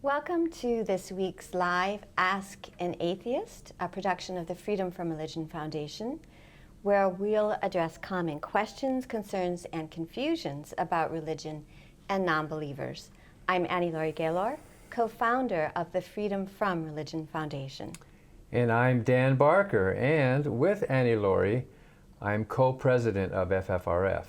Welcome to this week's live Ask an Atheist, a production of the Freedom from Religion Foundation, where we'll address common questions, concerns, and confusions about religion and non-believers. I'm Annie Laurie Gaylor, co-founder of the Freedom from Religion Foundation. And I'm Dan Barker, and with Annie Laurie, I'm co-president of FFRF.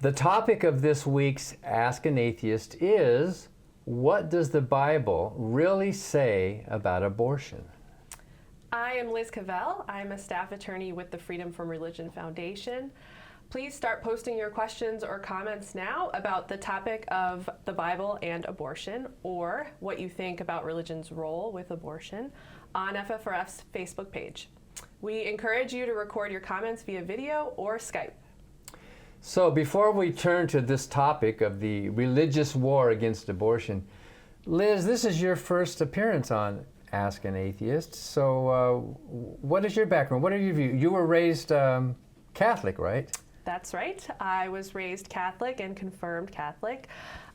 The topic of this week's Ask an Atheist is, what does the Bible really say about abortion? I am Liz Cavell. I'm a staff attorney with the Freedom from Religion Foundation. Please start posting your questions or comments now about the topic of the Bible and abortion, or what you think about religion's role with abortion on FFRF's Facebook page. We encourage you to record your comments via video or Skype. So before we turn to this topic of the religious war against abortion, Liz, this is your first appearance on Ask an Atheist. So what is your background? What are your views? You were raised Catholic, right? That's right. I was raised Catholic and confirmed Catholic.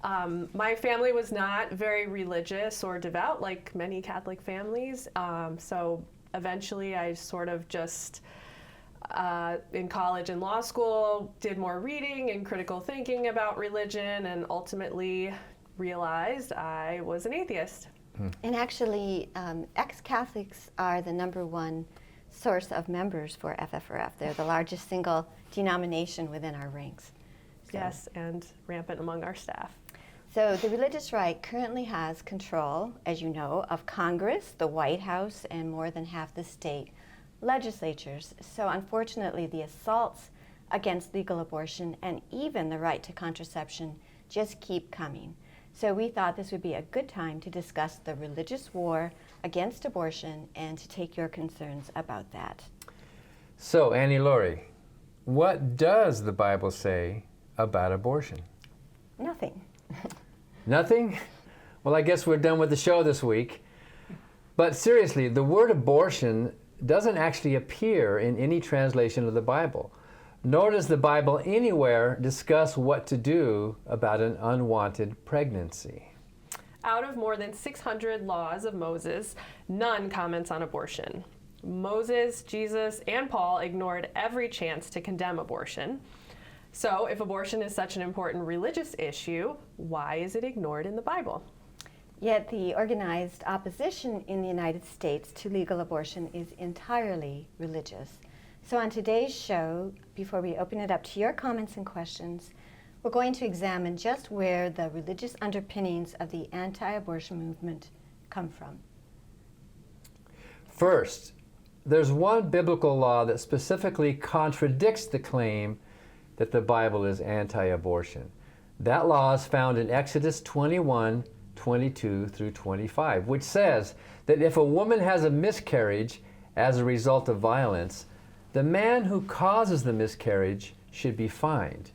My family was not very religious or devout like many Catholic families. So eventually I sort of just in college and law school, did more reading and critical thinking about religion, and ultimately realized I was an atheist. And actually, ex-Catholics are the #1 source of members for FFRF. They're the largest single denomination within our ranks. So. Yes, and rampant among our staff. So the religious right currently has control, as you know, of Congress, the White House, and more than half the state legislatures. So unfortunately, the assaults against legal abortion and even the right to contraception just keep coming. So we thought this would be a good time to discuss the religious war against abortion and to take your concerns about that. So Annie Laurie, what does the Bible say about abortion? Nothing. Nothing? Well, I guess we're done with the show this week. But seriously, the word abortion doesn't actually appear in any translation of the Bible, nor does the Bible anywhere discuss what to do about an unwanted pregnancy. Out of more than 600 laws of Moses, none comments on abortion. Moses, Jesus, and Paul ignored every chance to condemn abortion. So if abortion is such an important religious issue, why is it ignored in the Bible? Yet the organized opposition in the United States to legal abortion is entirely religious. So on today's show, before we open it up to your comments and questions, we're going to examine just where the religious underpinnings of the anti-abortion movement come from. First, there's one biblical law that specifically contradicts the claim that the Bible is anti-abortion. That law is found in Exodus 21:22 through 25, which says that if a woman has a miscarriage as a result of violence, the man who causes the miscarriage should be fined.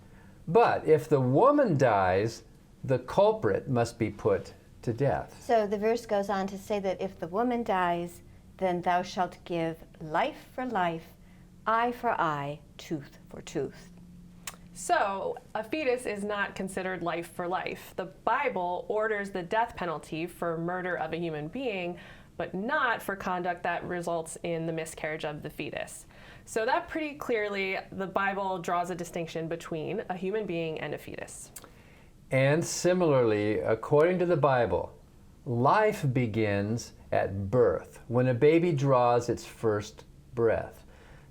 But if the woman dies, the culprit must be put to death. So the verse goes on to say that if the woman dies, then thou shalt give life for life, eye for eye, tooth for tooth. So, a fetus is not considered life for life. The Bible orders the death penalty for murder of a human being, but not for conduct that results in the miscarriage of the fetus. So that pretty clearly, the Bible draws a distinction between a human being and a fetus. And similarly, according to the Bible, life begins at birth, when a baby draws its first breath.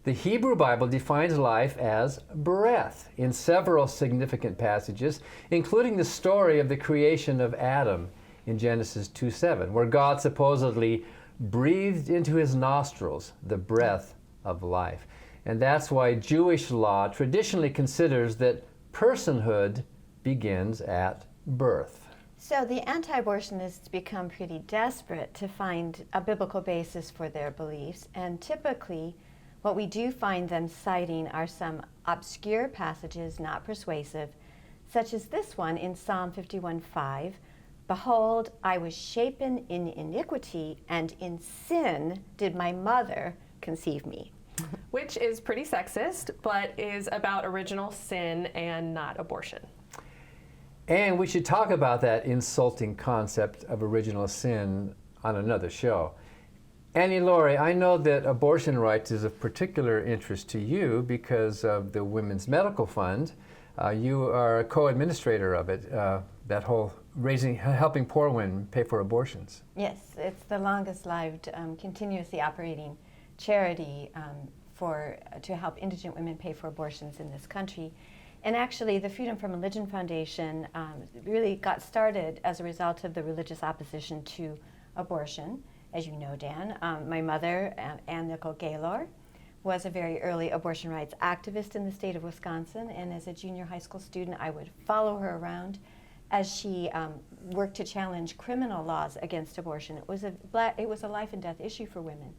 The Hebrew Bible defines life as breath in several significant passages, including the story of the creation of Adam in Genesis 2:7, where God supposedly breathed into his nostrils the breath of life. And that's why Jewish law traditionally considers that personhood begins at birth. So the anti-abortionists become pretty desperate to find a biblical basis for their beliefs, and typically what we do find them citing are some obscure passages not persuasive, such as this one in Psalm 51:5. Behold, I was shapen in iniquity, and in sin did my mother conceive me. Which is pretty sexist, but is about original sin and not abortion. And we should talk about that insulting concept of original sin on another show. Annie Laurie, I know that abortion rights is of particular interest to you because of the Women's Medical Fund. You are a co-administrator of it, that whole helping poor women pay for abortions. Yes, it's the longest-lived, continuously operating charity to help indigent women pay for abortions in this country. And actually, the Freedom from Religion Foundation really got started as a result of the religious opposition to abortion. As you know, Dan, my mother, Ann Nicole Gaylor, was a very early abortion rights activist in the state of Wisconsin, and as a junior high school student, I would follow her around as she worked to challenge criminal laws against abortion. It was a life and death issue for women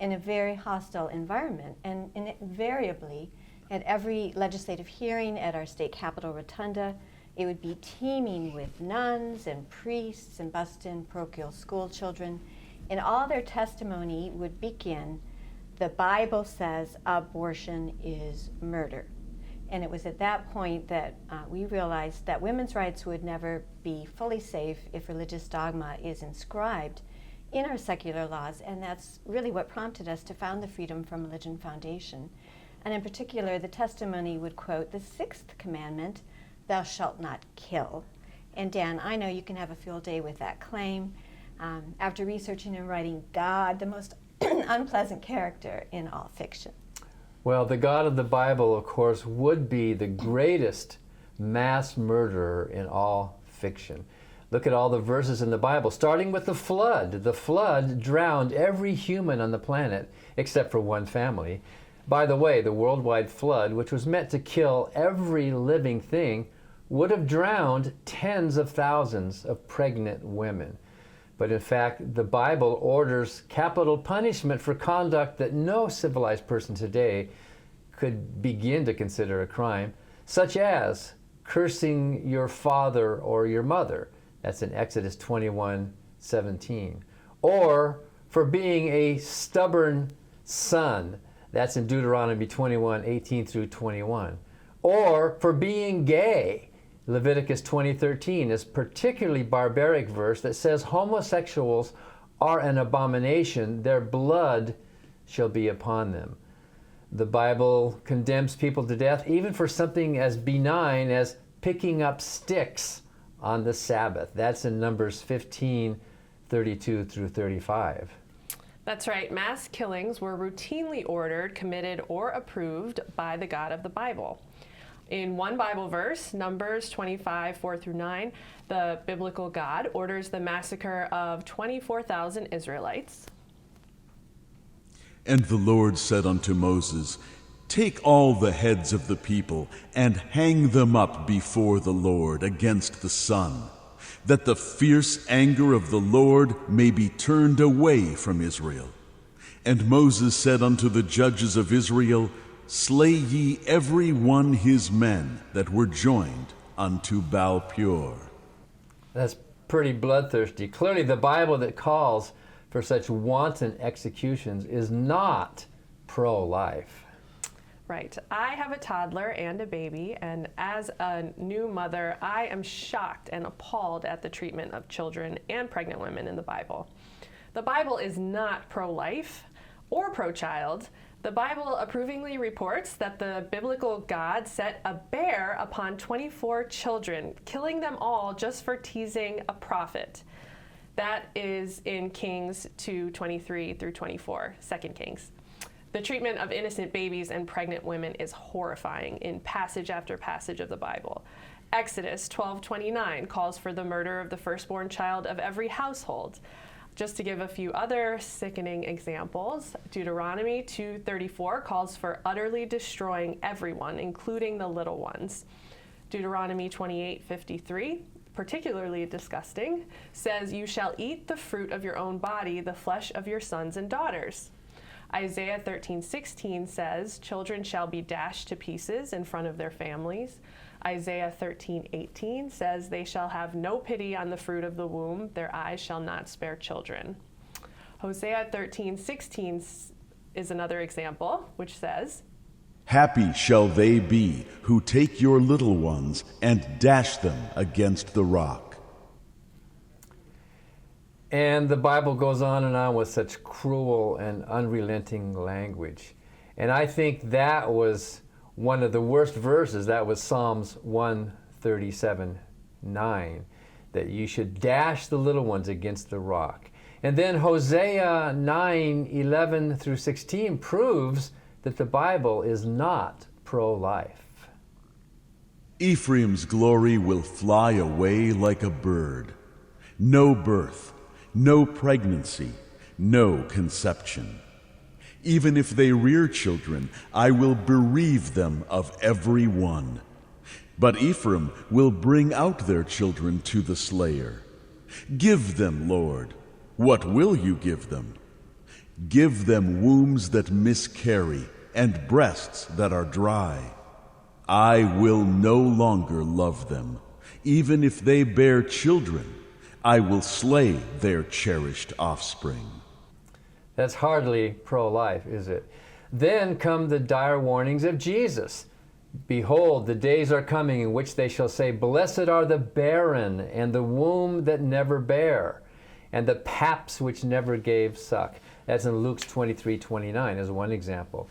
in a very hostile environment, and invariably, at every legislative hearing at our state capitol rotunda, it would be teeming with nuns and priests and bused in parochial school children, and all their testimony would begin, "The Bible says abortion is murder." And it was at that point that we realized that women's rights would never be fully safe if religious dogma is inscribed in our secular laws, and that's really what prompted us to found the Freedom from Religion Foundation. And in particular, the testimony would quote the 6th commandment, "Thou shalt not kill." And Dan, I know you can have a field day with that claim. After researching and writing God, the most unpleasant character in all fiction. Well, the God of the Bible, of course, would be the greatest mass murderer in all fiction. Look at all the verses in the Bible, starting with the flood. The flood drowned every human on the planet except for one family. By the way, the worldwide flood, which was meant to kill every living thing, would have drowned tens of thousands of pregnant women. But in fact, the Bible orders capital punishment for conduct that no civilized person today could begin to consider a crime, such as cursing your father or your mother. That's in Exodus 21:17. Or for being a stubborn son. That's in Deuteronomy 21:18 through 21. Or for being gay. Leviticus 20:13 is a particularly barbaric verse that says homosexuals are an abomination, their blood shall be upon them. The Bible condemns people to death even for something as benign as picking up sticks on the Sabbath. That's in Numbers 15:32 through 35. That's right. Mass killings were routinely ordered, committed, or approved by the God of the Bible. In one Bible verse, Numbers 25:4-9, the biblical God orders the massacre of 24,000 Israelites. And the Lord said unto Moses, Take all the heads of the people, and hang them up before the Lord against the sun, that the fierce anger of the Lord may be turned away from Israel. And Moses said unto the judges of Israel, Slay ye every one his men that were joined unto Baal-peor. That's pretty bloodthirsty. Clearly the Bible that calls for such wanton executions is not pro-life. Right. I have a toddler and a baby, and as a new mother, I am shocked and appalled at the treatment of children and pregnant women in the Bible. The Bible is not pro-life or pro-child. The Bible approvingly reports that the biblical God set a bear upon 24 children, killing them all just for teasing a prophet. That is in Kings 2:23-24, 2 Kings. The treatment of innocent babies and pregnant women is horrifying in passage after passage of the Bible. Exodus 12:29 calls for the murder of the firstborn child of every household. Just to give a few other sickening examples, Deuteronomy 2:34 calls for utterly destroying everyone, including the little ones. Deuteronomy 28:53, particularly disgusting, says, You shall eat the fruit of your own body, the flesh of your sons and daughters. Isaiah 13:16 says, Children shall be dashed to pieces in front of their families. Isaiah 13:18 says, They shall have no pity on the fruit of the womb, their eyes shall not spare children. Hosea 13:16 is another example, which says, Happy shall they be who take your little ones and dash them against the rock. And the Bible goes on and on with such cruel and unrelenting language. And I think that was one of the worst verses. That was Psalms 137:9, that you should dash the little ones against the rock. And then Hosea 9:11 through 16 proves that the Bible is not pro-life. Ephraim's glory will fly away like a bird. No birth, no pregnancy, no conception. Even if they rear children, I will bereave them of every one. But Ephraim will bring out their children to the slayer. Give them, Lord. What will you give them? Give them wombs that miscarry and breasts that are dry. I will no longer love them. Even if they bear children, I will slay their cherished offspring. That's hardly pro-life, is it? Then come the dire warnings of Jesus. Behold, the days are coming in which they shall say, Blessed are the barren, and the womb that never bare, and the paps which never gave suck. That's in Luke 23:29 as one example.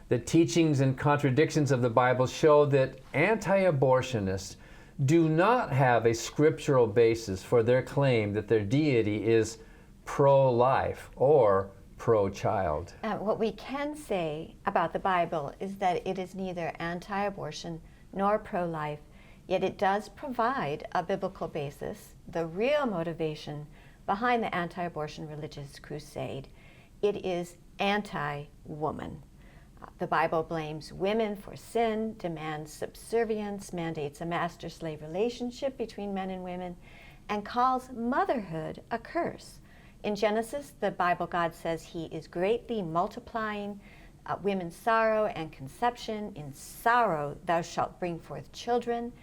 The teachings and contradictions of the Bible show that anti-abortionists do not have a scriptural basis for their claim that their deity is pro-life or pro-child. What we can say about the Bible is that it is neither anti-abortion nor pro-life, yet it does provide a biblical basis, the real motivation behind the anti-abortion religious crusade. It is anti-woman. The Bible blames women for sin, demands subservience, mandates a master-slave relationship between men and women, and calls motherhood a curse. In Genesis, the Bible God says he is greatly multiplying women's sorrow and conception. In sorrow thou shalt bring forth children,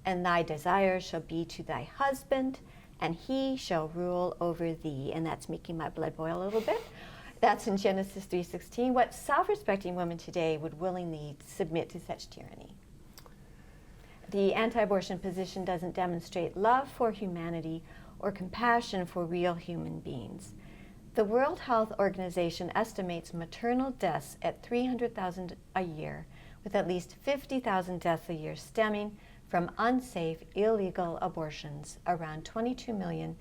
and thy desire shall be to thy husband, and he shall rule over thee. And that's making my blood boil a little bit. That's in Genesis 3:16. What self-respecting woman today would willingly submit to such tyranny? The anti-abortion position doesn't demonstrate love for humanity or compassion for real human beings. The World Health Organization estimates maternal deaths at 300,000 a year, with at least 50,000 deaths a year stemming from unsafe, illegal abortions. Around 22 million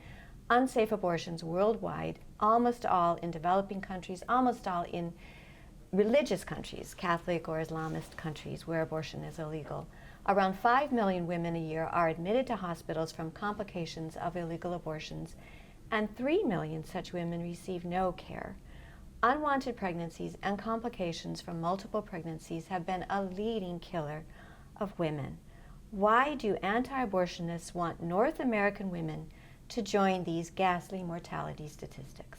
unsafe abortions worldwide, almost all in developing countries, almost all in religious countries, Catholic or Islamist countries where abortion is illegal. Around 5 million women a year are admitted to hospitals from complications of illegal abortions, and 3 million such women receive no care. Unwanted pregnancies and complications from multiple pregnancies have been a leading killer of women. Why do anti-abortionists want North American women to join these ghastly mortality statistics?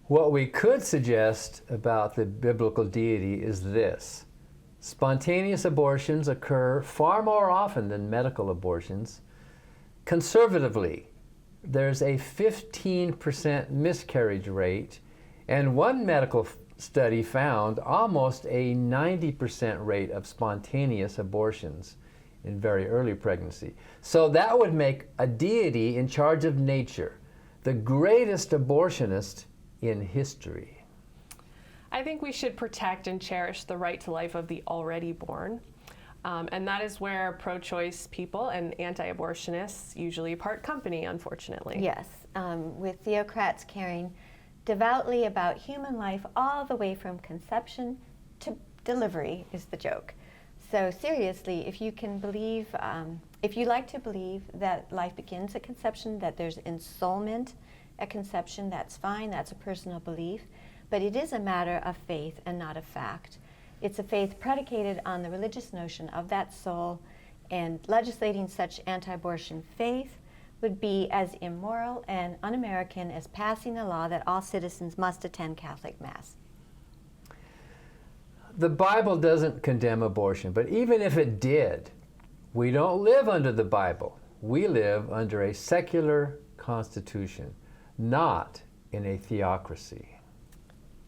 What we could suggest about the biblical deity is this. Spontaneous abortions occur far more often than medical abortions. Conservatively, there's a 15% miscarriage rate, and one medical study found almost a 90% rate of spontaneous abortions in very early pregnancy. So that would make a deity in charge of nature the greatest abortionist in history. I think we should protect and cherish the right to life of the already born. And that is where pro-choice people and anti-abortionists usually part company, unfortunately. Yes, with theocrats caring devoutly about human life all the way from conception to delivery is the joke. So seriously, if you can believe, if you like to believe that life begins at conception, that there's ensoulment at conception, that's fine, that's a personal belief. But it is a matter of faith and not of fact. It's a faith predicated on the religious notion of that soul, and legislating such anti-abortion faith would be as immoral and un-American as passing a law that all citizens must attend Catholic Mass. The Bible doesn't condemn abortion, but even if it did, we don't live under the Bible. We live under a secular constitution, not in a theocracy.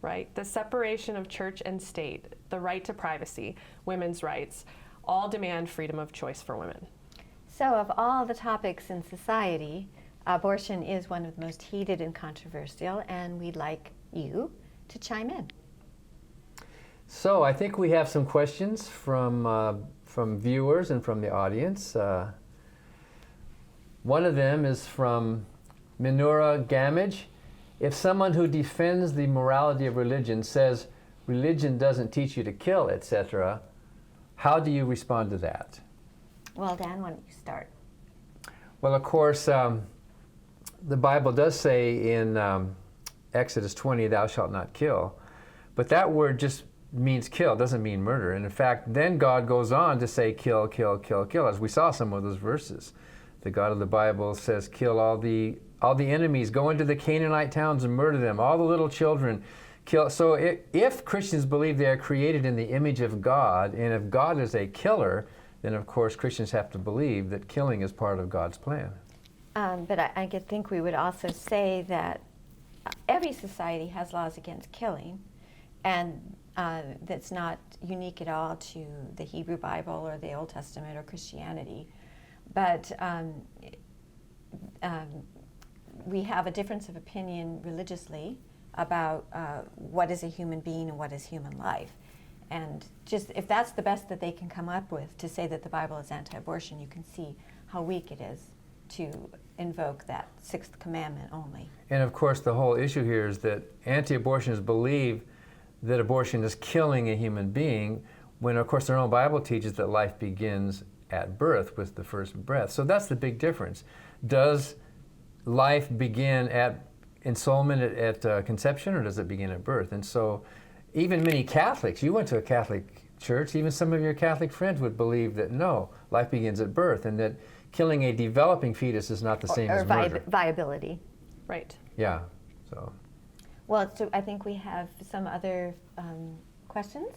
right? The separation of church and state, the right to privacy, women's rights, all demand freedom of choice for women. So of all the topics in society, abortion is one of the most heated and controversial, and we'd like you to chime in. So I think we have some questions from viewers and from the audience. One of them is from Minura Gamage. If someone who defends the morality of religion says religion doesn't teach you to kill, etc., how do you respond to that? Well, Dan, why don't you start? Well, of course, the Bible does say in Exodus 20, thou shalt not kill. But that word just means kill, doesn't mean murder. And in fact, then God goes on to say kill, kill, kill, kill, as we saw some of those verses. The God of the Bible says kill all the enemies, go into the Canaanite towns and murder them, all the little children, kill. So if Christians believe they are created in the image of God, and if God is a killer, then of course Christians have to believe that killing is part of God's plan. But I think we would also say that every society has laws against killing, and that's not unique at all to the Hebrew Bible or the Old Testament or Christianity. But we have a difference of opinion religiously about what is a human being and what is human life. And just if that's the best that they can come up with to say that the Bible is anti-abortion, you can see how weak it is to invoke that sixth commandment only. And of course the whole issue here is that anti-abortionists believe that abortion is killing a human being, when of course their own Bible teaches that life begins at birth with the first breath. So that's the big difference. Does life begin at ensoulment at conception, or does it begin at birth? And so even many Catholics, you went to a Catholic church, even some of your Catholic friends would believe that no, life begins at birth, and that killing a developing fetus is not the same as murder. Viability. Right. Yeah, so. Well, so I think we have some other questions.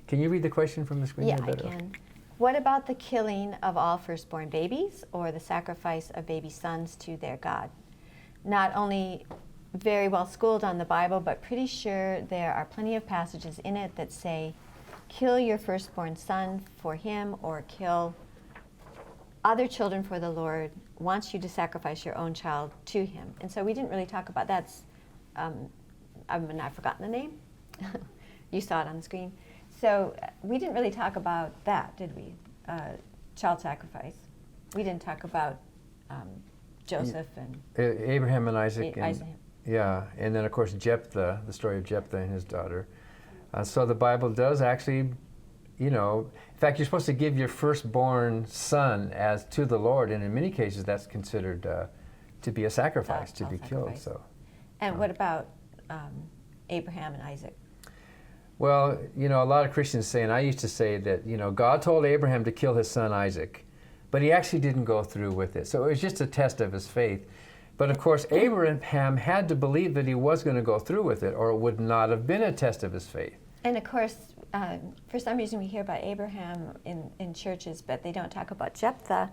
Can you read the question from the screen? Yeah, I can. What about the killing of all firstborn babies or the sacrifice of baby sons to their God? Not only very well schooled on the Bible, but pretty sure there are plenty of passages in it that say, kill your firstborn son for him, or kill other children for the Lord wants you to sacrifice your own child to him. And so we didn't really talk about that. I've forgotten the name. You saw it on the screen. So we didn't really talk about that, did we? Child sacrifice. We didn't talk about Joseph and Abraham and Isaac. Isaac. Yeah, and then of course Jephthah, the story of Jephthah and his daughter. So the Bible does actually, in fact, you're supposed to give your firstborn son as to the Lord, and in many cases that's considered to be a sacrifice, to be killed. So. And what about Abraham and Isaac? Well, a lot of Christians say, and I used to say that, God told Abraham to kill his son Isaac, but he actually didn't go through with it. So it was just a test of his faith. But of course, Abraham had to believe that he was going to go through with it, or it would not have been a test of his faith. And of course, for some reason we hear about Abraham in churches, but they don't talk about Jephthah,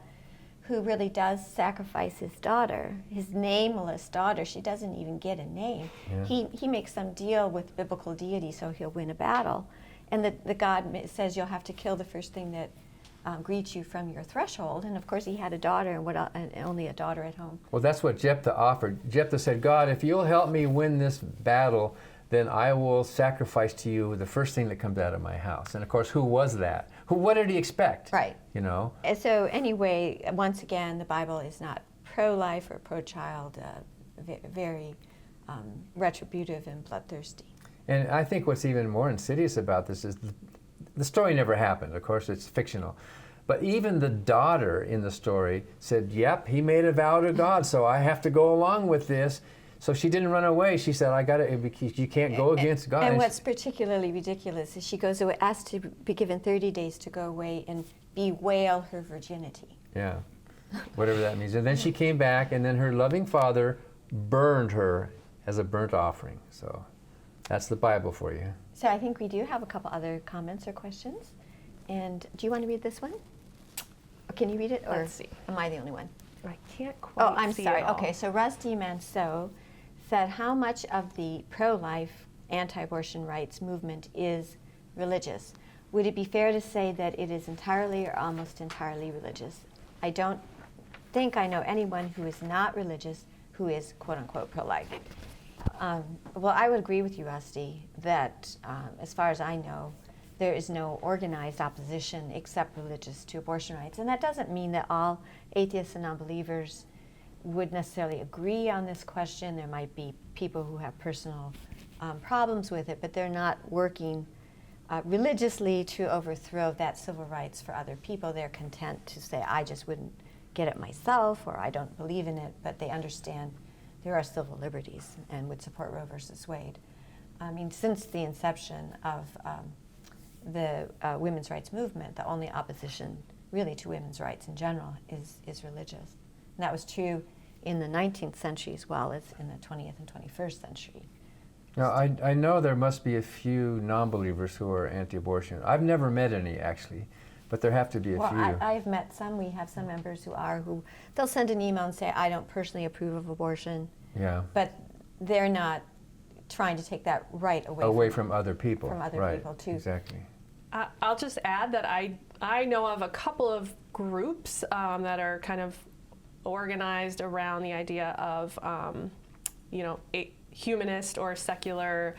who really does sacrifice his daughter, his nameless daughter. She doesn't even get a name. Yeah. He makes some deal with biblical deity so he'll win a battle. And the God says you'll have to kill the first thing that greets you from your threshold. And of course he had a daughter, and only a daughter at home. Well, that's what Jephthah offered. Jephthah said, God, if you'll help me win this battle, then I will sacrifice to you the first thing that comes out of my house. And of course, who was that? What did he expect? Right. So anyway, once again, the Bible is not pro-life or pro-child, very retributive and bloodthirsty. And I think what's even more insidious about this is the story never happened. Of course, it's fictional. But even the daughter in the story said, yep, he made a vow to God, so I have to go along with this. So she didn't run away. She said, you can't go against God. And what's particularly ridiculous is she goes away, asked to be given 30 days to go away and bewail her virginity. Yeah, whatever that means. And then she came back, and then her loving father burned her as a burnt offering. So that's the Bible for you. So I think we do have a couple other comments or questions. And do you want to read this one? Or can you read it? Or Let's see. Am I the only one? I can't quite I'm see sorry. it all. Okay, so Rusty Manceau said, how much of the pro-life anti-abortion rights movement is religious. Would it be fair to say that it is entirely or almost entirely religious? I don't think I know anyone who is not religious who is quote-unquote pro-life. Well, I would agree with you, Rusty, that as far as I know, there is no organized opposition except religious to abortion rights. And that doesn't mean that all atheists and non-believers would necessarily agree on this question. There might be people who have personal problems with it, but they're not working religiously to overthrow that civil rights for other people. They're content to say, I just wouldn't get it myself, or I don't believe in it, but they understand there are civil liberties and would support Roe versus Wade. I mean, since the inception of the women's rights movement, the only opposition really to women's rights in general is religious. And that was true in the 19th century as well as in the 20th and 21st century. Now, I know there must be a few non-believers who are anti-abortion. I've never met any, actually, but there have to be a few. Well, I've met some. We have some members who they'll send an email and say, I don't personally approve of abortion. Yeah. But they're not trying to take that right away from other people. From other right. people, too. Exactly. I'll just add that I know of a couple of groups that are kind of organized around the idea of, a humanist or secular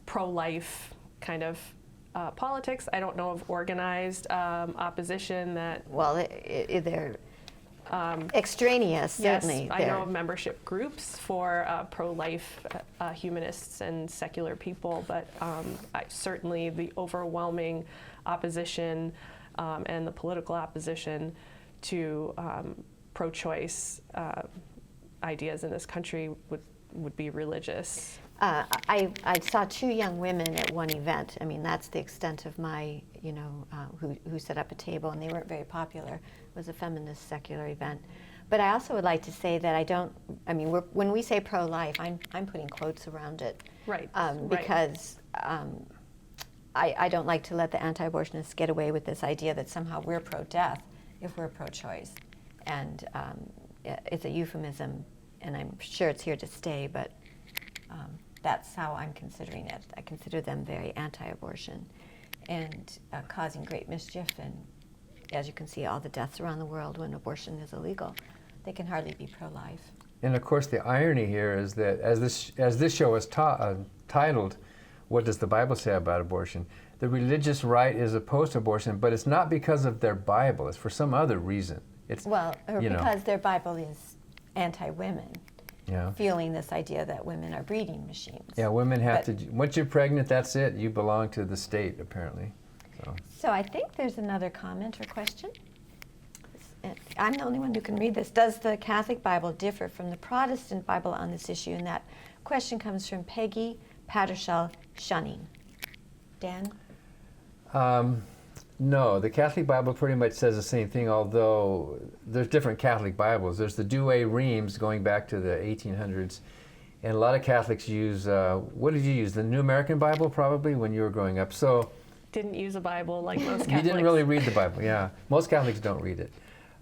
pro-life kind of politics. I don't know of organized opposition that... Well, they're extraneous, certainly. Yes, I know of membership groups for pro-life humanists and secular people, but certainly the overwhelming opposition and the political opposition to pro-choice ideas in this country would be religious. I saw two young women at one event. I mean, that's the extent of my, who set up a table, and they weren't very popular. It was a feminist secular event. But I also would like to say that when we say pro-life, I'm putting quotes around it. Right. Because I don't like to let the anti-abortionists get away with this idea that somehow we're pro-death if we're pro-choice. And it's a euphemism, and I'm sure it's here to stay, but that's how I'm considering it. I consider them very anti-abortion and causing great mischief. And as you can see, all the deaths around the world when abortion is illegal, they can hardly be pro-life. And of course, the irony here is that as this show is titled, "What Does the Bible Say About Abortion?" the religious right is opposed to abortion, but it's not because of their Bible. It's for some other reason. It's because their Bible is anti-women. Yeah. Feeling this idea that women are breeding machines. Yeah, women have to. Once you're pregnant, that's it. You belong to the state, apparently. So I think there's another comment or question. I'm the only one who can read this. Does the Catholic Bible differ from the Protestant Bible on this issue? And that question comes from Peggy Pattershell Shunning. Dan? No, the Catholic Bible pretty much says the same thing, although there's different Catholic Bibles. There's the Douay Rheims going back to the 1800s, and a lot of Catholics use, what did you use? The New American Bible probably when you were growing up. So Didn't use a Bible like most Catholics. you didn't really read the Bible, yeah. Most Catholics don't read it.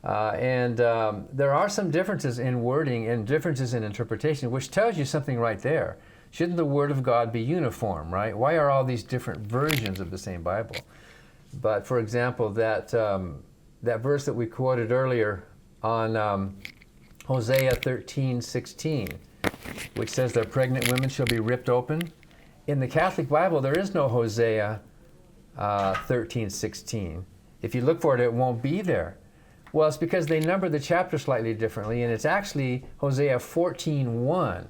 And there are some differences in wording and differences in interpretation, which tells you something right there. Shouldn't the Word of God be uniform, right? Why are all these different versions of the same Bible? But for example, that verse that we quoted earlier on Hosea 13:16, which says that pregnant women shall be ripped open. In the Catholic Bible, there is no Hosea 13:16. If you look for it, it won't be there. Well, it's because they number the chapter slightly differently, and it's actually Hosea 14:1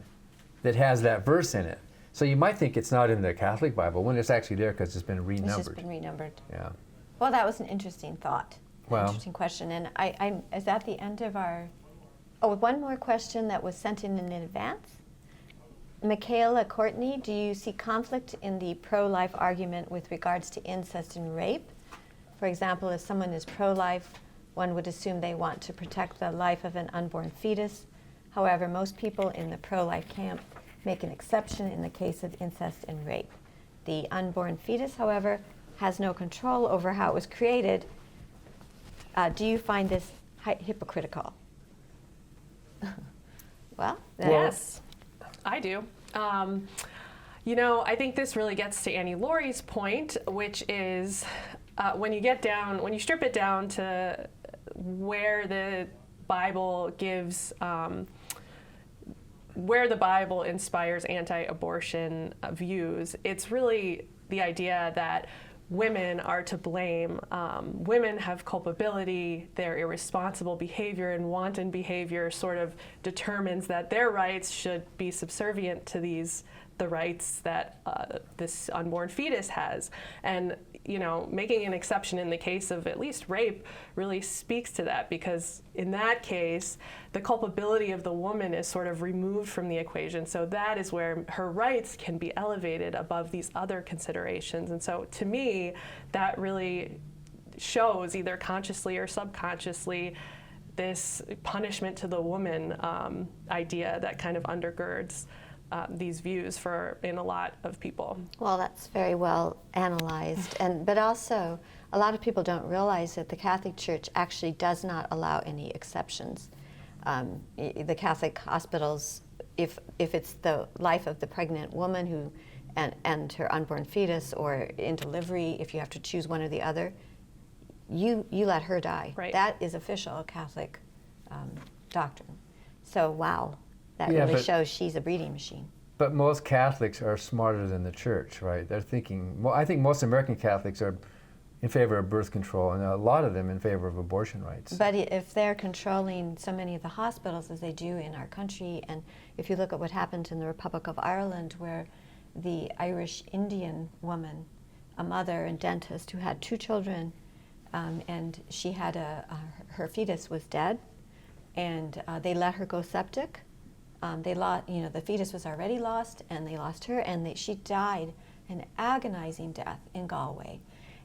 that has that verse in it. So you might think it's not in the Catholic Bible when it's actually there because it's been renumbered. It's just been renumbered. Yeah. Well, that was an interesting thought, Well, interesting question. And is that the end of our... Oh, one more question that was sent in advance. Michaela Courtney, do you see conflict in the pro-life argument with regards to incest and rape? For example, if someone is pro-life, one would assume they want to protect the life of an unborn fetus. However, most people in the pro-life camp make an exception in the case of incest and rape. The unborn fetus, however, has no control over how it was created. Do you find this hypocritical? Yes, I do. I think this really gets to Annie Laurie's point, which is when you strip it down to where the Bible gives, where the Bible inspires anti-abortion views, it's really the idea that women are to blame. Women have culpability. Their irresponsible behavior and wanton behavior sort of determines that their rights should be subservient to the rights that this unborn fetus has. And making an exception in the case of at least rape really speaks to that, because in that case, the culpability of the woman is sort of removed from the equation. So that is where her rights can be elevated above these other considerations. And so to me, that really shows, either consciously or subconsciously, this punishment to the woman idea that kind of undergirds these views in a lot of people. Well, that's very well analyzed, but also a lot of people don't realize that the Catholic Church actually does not allow any exceptions. The Catholic hospitals, if it's the life of the pregnant woman and her unborn fetus, or in delivery, if you have to choose one or the other, you let her die. Right. That is official Catholic doctrine. So wow. That really shows she's a breeding machine. But most Catholics are smarter than the Church, right? They're thinking, well, I think most American Catholics are in favor of birth control, and a lot of them in favor of abortion rights. But if they're controlling so many of the hospitals as they do in our country, and if you look at what happened in the Republic of Ireland, where the Irish Indian woman, a mother and dentist who had 2 children, and she had her fetus was dead, and they let her go septic. The fetus was already lost, and they lost her, and she died an agonizing death in Galway.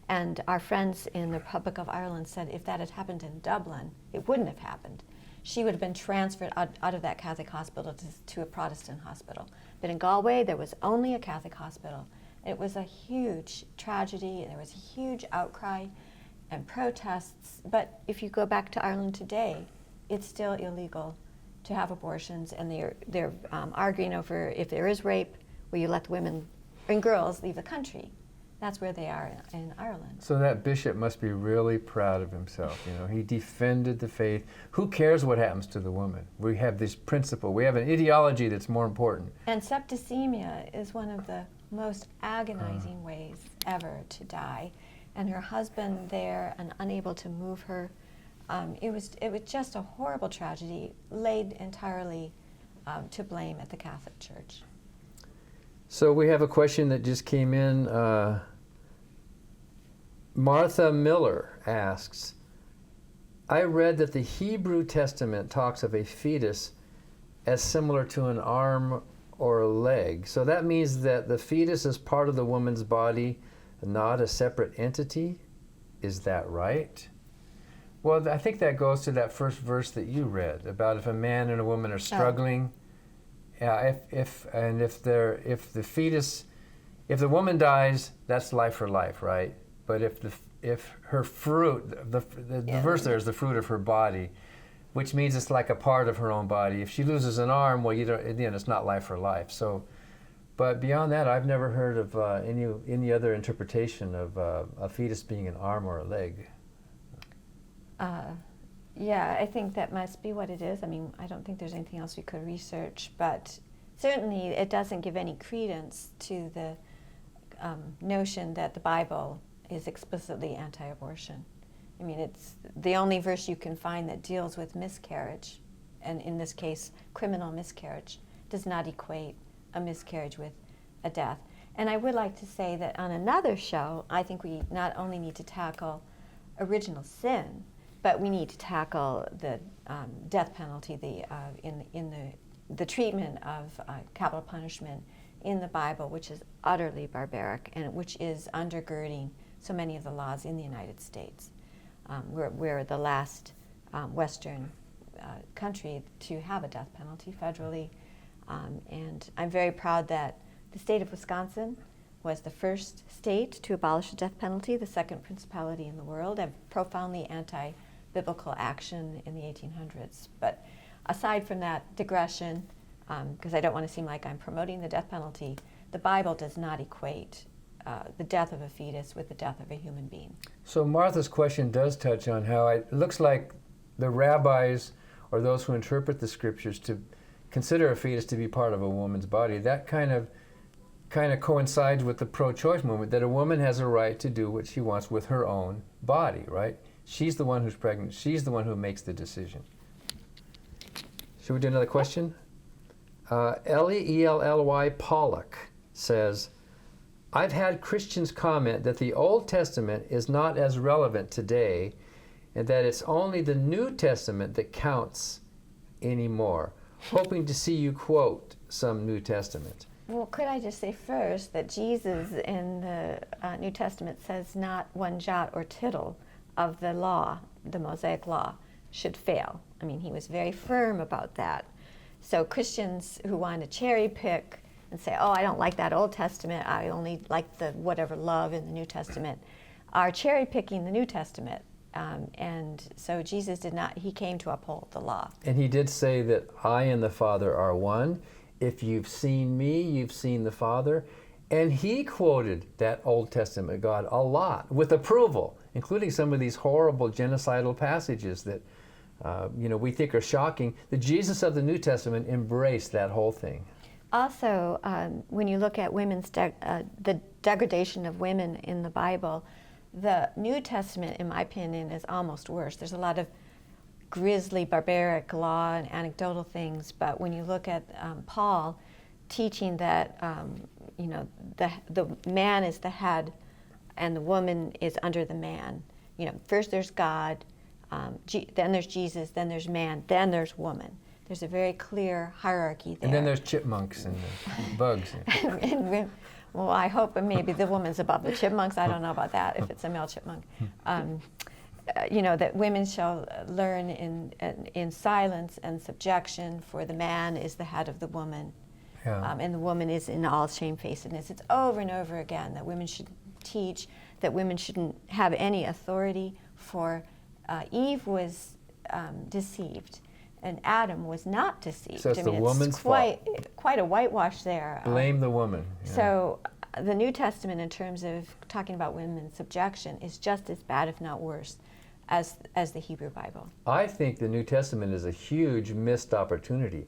And our friends in the Republic of Ireland said if that had happened in Dublin, it wouldn't have happened. She would have been transferred out of that Catholic hospital to a Protestant hospital. But in Galway, there was only a Catholic hospital. It was a huge tragedy, and there was a huge outcry and protests. But if you go back to Ireland today, it's still illegal to have abortions, and they're arguing over if there is rape, will you let the women and girls leave the country? That's where they are in Ireland. So that bishop must be really proud of himself. He defended the faith. Who cares what happens to the woman? We have this principle. We have an ideology that's more important. And septicemia is one of the most agonizing ways ever to die. And her husband there and unable to move her. It was just a horrible tragedy, laid entirely to blame at the Catholic Church. So we have a question that just came in. Martha Miller asks, I read that the Hebrew Testament talks of a fetus as similar to an arm or a leg. So that means that the fetus is part of the woman's body, not a separate entity? Is that right? Well, I think that goes to that first verse that you read about if a man and a woman are struggling. If the woman dies, that's life for life, right? But if her fruit, the verse there is the fruit of her body, which means it's like a part of her own body. If she loses an arm, well, it's not life for life. So, but beyond that, I've never heard of any other interpretation of a fetus being an arm or a leg. Yeah, I think that must be what it is. I mean, I don't think there's anything else we could research, but certainly it doesn't give any credence to the notion that the Bible is explicitly anti-abortion. I mean, it's the only verse you can find that deals with miscarriage, and in this case, criminal miscarriage, does not equate a miscarriage with a death. And I would like to say that on another show, I think we not only need to tackle original sin, but we need to tackle the death penalty, the treatment of capital punishment in the Bible, which is utterly barbaric and which is undergirding so many of the laws in the United States. We're the last Western country to have a death penalty federally, and I'm very proud that the state of Wisconsin was the first state to abolish the death penalty, the second principality in the world, and profoundly anti-biblical action in the 1800s. But aside from that digression, because I don't want to seem like I'm promoting the death penalty, the Bible does not equate the death of a fetus with the death of a human being. So Martha's question does touch on how it looks like the rabbis or those who interpret the scriptures to consider a fetus to be part of a woman's body. That kind of coincides with the pro-choice movement, that a woman has a right to do what she wants with her own body, right? She's the one who's pregnant. She's the one who makes the decision. Should we do another question? Ellie Pollock says, I've had Christians comment that the Old Testament is not as relevant today and that it's only the New Testament that counts anymore. Hoping to see you quote some New Testament. Well, could I just say first that Jesus in the New Testament says not one jot or tittle of the law, the Mosaic law, should fail. I mean, he was very firm about that. So Christians who want to cherry pick and say, oh, I don't like that Old Testament, I only like the whatever love in the New Testament, are cherry picking the New Testament. And so Jesus did not, he came to uphold the law. And he did say that I and the Father are one. If you've seen me, you've seen the Father. And he quoted that Old Testament God a lot with approval, including some of these horrible genocidal passages that we think are shocking. The Jesus of the New Testament embraced that whole thing. Also, when you look at women's the degradation of women in the Bible, the New Testament, in my opinion, is almost worse. There's a lot of grisly, barbaric law and anecdotal things, but when you look at Paul teaching that the man is the head and the woman is under the man. First there's God, then there's Jesus, then there's man, then there's woman. There's a very clear hierarchy there. And then there's chipmunks and bugs. Well, I hope maybe the woman's above the chipmunks. I don't know about that, if it's a male chipmunk. That women shall learn in silence and subjection, for the man is the head of the woman. Yeah. And the woman is in all shamefacedness. It's over and over again that women should teach, that women shouldn't have any authority, for Eve was deceived. And Adam was not deceived. So it's the woman's fault. Quite a whitewash there. Blame the woman. Yeah. So the New Testament, in terms of talking about women's subjection, is just as bad, if not worse, as the Hebrew Bible. I think the New Testament is a huge missed opportunity.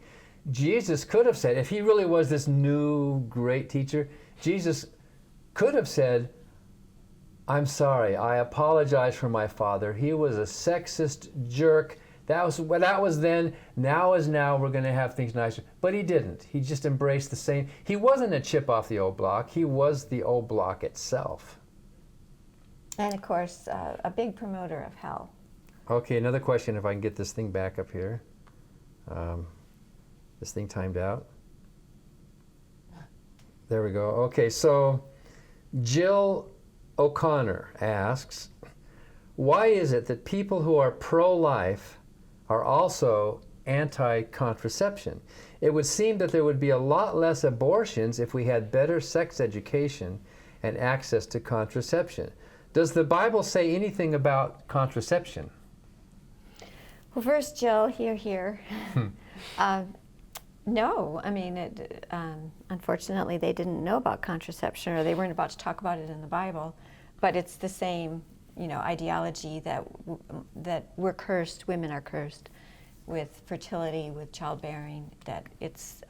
Jesus could have said, if he really was this new great teacher, Jesus could have said, I'm sorry, I apologize for my father. He was a sexist jerk. That was then, now is now, we're going to have things nicer. But he didn't. He just embraced the same. He wasn't a chip off the old block. He was the old block itself. And of course, a big promoter of hell. Okay, another question, if I can get this thing back up here. This thing timed out. There we go. Okay, so Jill O'Connor asks, why is it that people who are pro-life are also anti-contraception? It would seem that there would be a lot less abortions if we had better sex education and access to contraception. Does the Bible say anything about contraception? Well, first, Jill, here. No, I mean, unfortunately, they didn't know about contraception, or they weren't about to talk about it in the Bible. But it's the same, ideology that we're cursed, women are cursed with fertility, with childbearing. That it's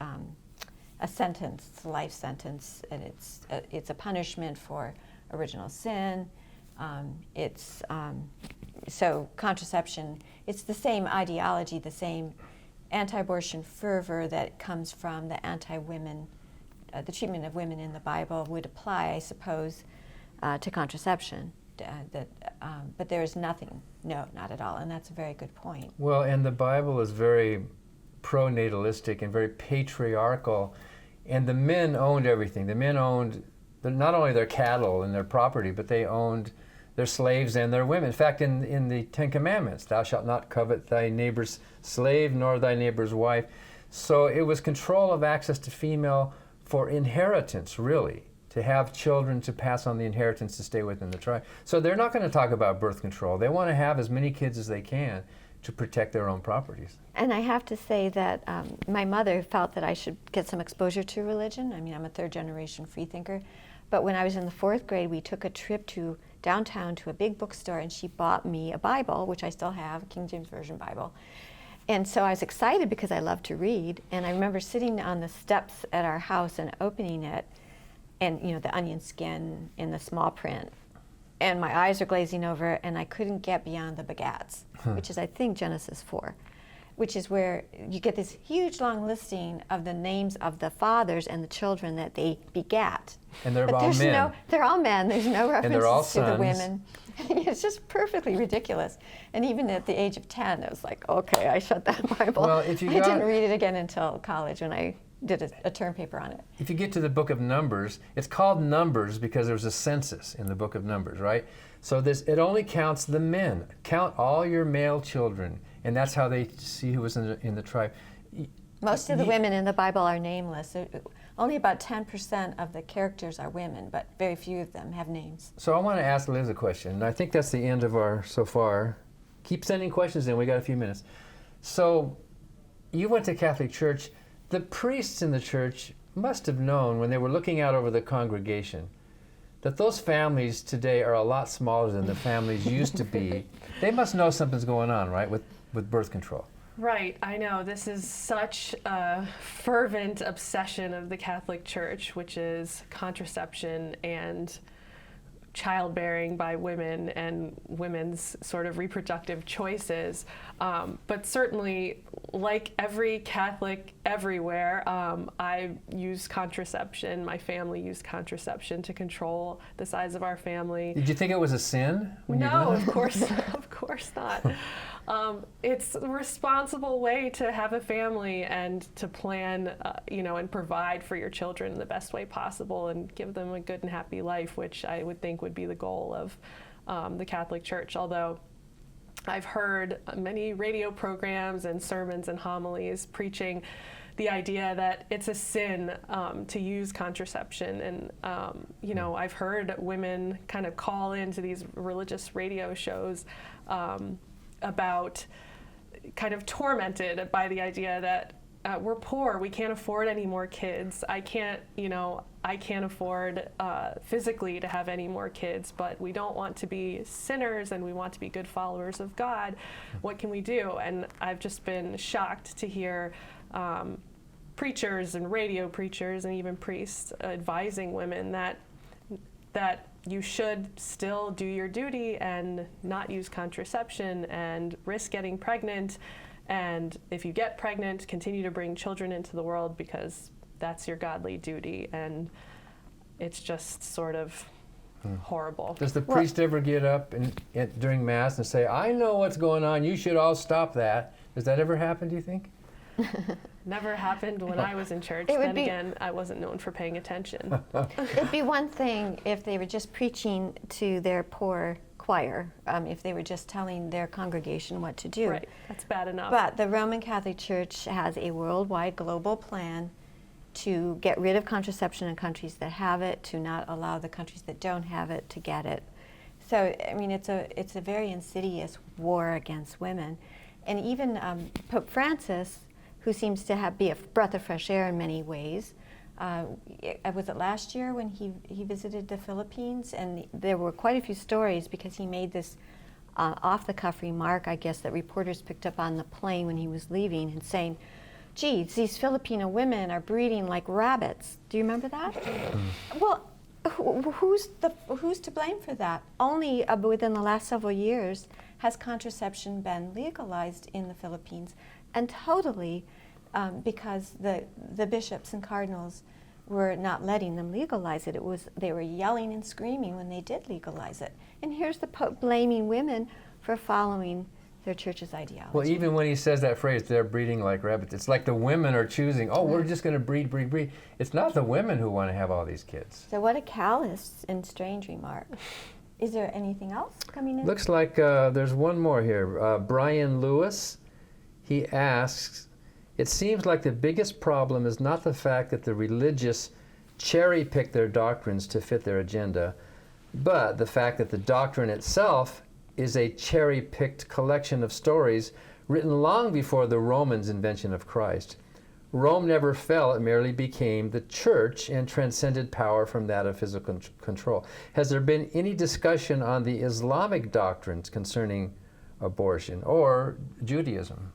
a sentence, it's a life sentence, and it's a punishment for original sin. So contraception, it's the same ideology, the same anti-abortion fervor that comes from the anti-women, the treatment of women in the Bible would apply, I suppose, to contraception. But there is nothing, no, not at all, and that's a very good point. Well, and the Bible is very pro-natalistic and very patriarchal, and the men owned everything. The men owned not only their cattle and their property, but they owned their slaves and their women. In fact, in the Ten Commandments, thou shalt not covet thy neighbor's slave nor thy neighbor's wife. So it was control of access to female for inheritance, really, to have children, to pass on the inheritance, to stay within the tribe. So they're not going to talk about birth control. They want to have as many kids as they can to protect their own properties. And I have to say that my mother felt that I should get some exposure to religion. I mean, I'm a third-generation freethinker. But when I was in the 4th grade, we took a trip to downtown to a big bookstore, and she bought me a Bible, which I still have, a King James Version Bible. And so I was excited because I love to read. And I remember sitting on the steps at our house and opening it, and the onion skin in the small print. And my eyes are glazing over, and I couldn't get beyond the begats, which is, I think, Genesis 4, which is where you get this huge long listing of the names of the fathers and the children that they begat. And they're But all men. They're all men. There's no they're all references to the sons. women. It's just perfectly ridiculous. And even at the age of 10, it was like, okay, I shut that Bible. Well, if you I got- didn't read it again until college when I did a term paper on it. If you get to the book of Numbers, it's called Numbers because there was a census in the book of Numbers, right? So it only counts the men. Count all your male children, and that's how they see who was in the tribe. Most of the women in the Bible are nameless. Only about 10% of the characters are women, but very few of them have names. So I want to ask Liz a question, and I think that's the end of our so far. Keep sending questions in. We got a few minutes. So you went to Catholic Church. The priests in the church must have known when they were looking out over the congregation that those families today are a lot smaller than the families used to be. They must know something's going on, right, with birth control. Right, I know. This is such a fervent obsession of the Catholic Church, which is contraception and childbearing by women and women's sort of reproductive choices. But certainly, like every Catholic everywhere, I use contraception. My family used contraception to control the size of our family. Did you think it was a sin? No, of course not. It's a responsible way to have a family and to plan, and provide for your children in the best way possible and give them a good and happy life, which I would think would be the goal of the Catholic Church. Although I've heard many radio programs and sermons and homilies preaching the idea that it's a sin to use contraception. And, I've heard women kind of call into these religious radio shows about kind of tormented by the idea that we're poor, we can't afford any more kids. I can't afford physically to have any more kids, but we don't want to be sinners and we want to be good followers of God. What can we do? And I've just been shocked to hear preachers and radio preachers and even priests advising women that you should still do your duty and not use contraception and risk getting pregnant. And if you get pregnant, continue to bring children into the world because that's your godly duty. And it's just sort of horrible. Does the priest ever get up during Mass and say, I know what's going on, you should all stop that? Does that ever happen, do you think? Never happened when I was in church. Then again, I wasn't known for paying attention. It'd be one thing if they were just preaching to their poor choir, if they were just telling their congregation what to do. Right, that's bad enough. But the Roman Catholic Church has a worldwide global plan to get rid of contraception in countries that have it, to not allow the countries that don't have it to get it. So, I mean, it's a very insidious war against women. And even Pope Francis, who seems to be a breath of fresh air in many ways. Was it last year when he visited the Philippines? And there were quite a few stories because he made this off-the-cuff remark, I guess, that reporters picked up on the plane when he was leaving and saying, geez, these Filipino women are breeding like rabbits. Do you remember that? Well, who's to blame for that? Only within the last several years has contraception been legalized in the Philippines, and totally because the bishops and cardinals were not letting them legalize it. They were yelling and screaming when they did legalize it. And here's the Pope blaming women for following their church's ideology. Well, even when he says that phrase, they're breeding like rabbits, it's like the women are choosing, we're just going to breed. It's not the women who want to have all these kids. So what a callous and strange remark. Is there anything else coming in? Looks like there's one more here. Brian Lewis, he asks, it seems like the biggest problem is not the fact that the religious cherry-pick their doctrines to fit their agenda, but the fact that the doctrine itself is a cherry-picked collection of stories written long before the Romans' invention of Christ. Rome never fell, it merely became the church and transcended power from that of physical control. Has there been any discussion on the Islamic doctrines concerning abortion or Judaism?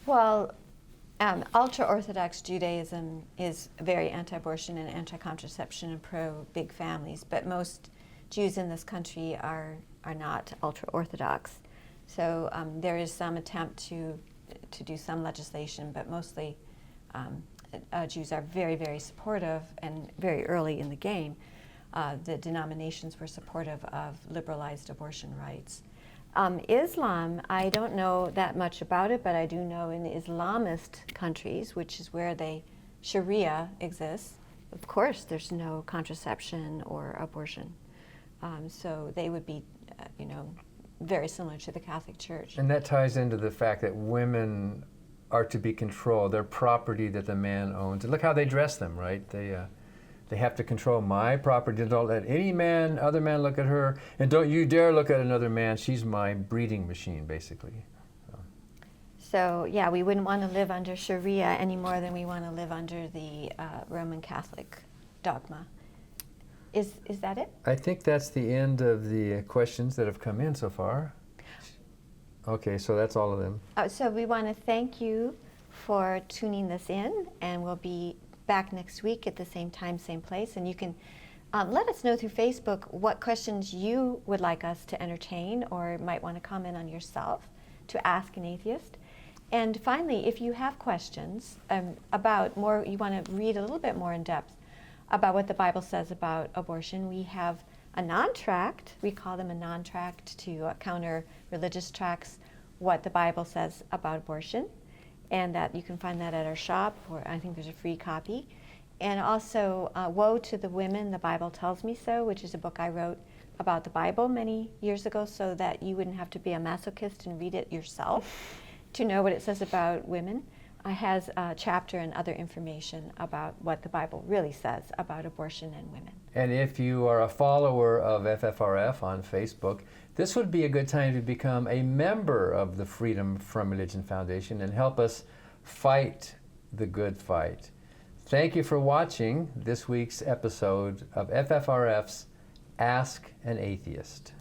Well, ultra-Orthodox Judaism is very anti-abortion and anti-contraception and pro-big families, but most Jews in this country are not ultra-Orthodox. So there is some attempt to do some legislation, but mostly Jews are very, very supportive, and very early in the game, the denominations were supportive of liberalized abortion rights. Islam, I don't know that much about it, but I do know in the Islamist countries, which is where Sharia exists, of course there's no contraception or abortion. So they would be, very similar to the Catholic Church. And that ties into the fact that women are to be controlled. They're property that the man owns. And look how they dress them, right? They have to control my property. Don't let any other man look at her. And don't you dare look at another man. She's my breeding machine, basically. So yeah, we wouldn't want to live under Sharia any more than we want to live under the Roman Catholic dogma. Is that it? I think that's the end of the questions that have come in so far. Okay, so that's all of them. So we want to thank you for tuning this in, and we'll be back next week at the same time, same place. And you can let us know through Facebook what questions you would like us to entertain or might want to comment on yourself to ask an atheist. And finally, if you have questions about more, you want to read a little bit more in depth about what the Bible says about abortion, we have a non-tract. We call them a non-tract to counter religious tracts, what the Bible says about abortion. And that you can find that at our shop, or I think there's a free copy. And also, Woe to the Women, the Bible Tells Me So, which is a book I wrote about the Bible many years ago so that you wouldn't have to be a masochist and read it yourself to know what it says about women. Has a chapter and other information about what the Bible really says about abortion and women. And if you are a follower of FFRF on Facebook, this would be a good time to become a member of the Freedom from Religion Foundation and help us fight the good fight. Thank you for watching this week's episode of FFRF's Ask an Atheist.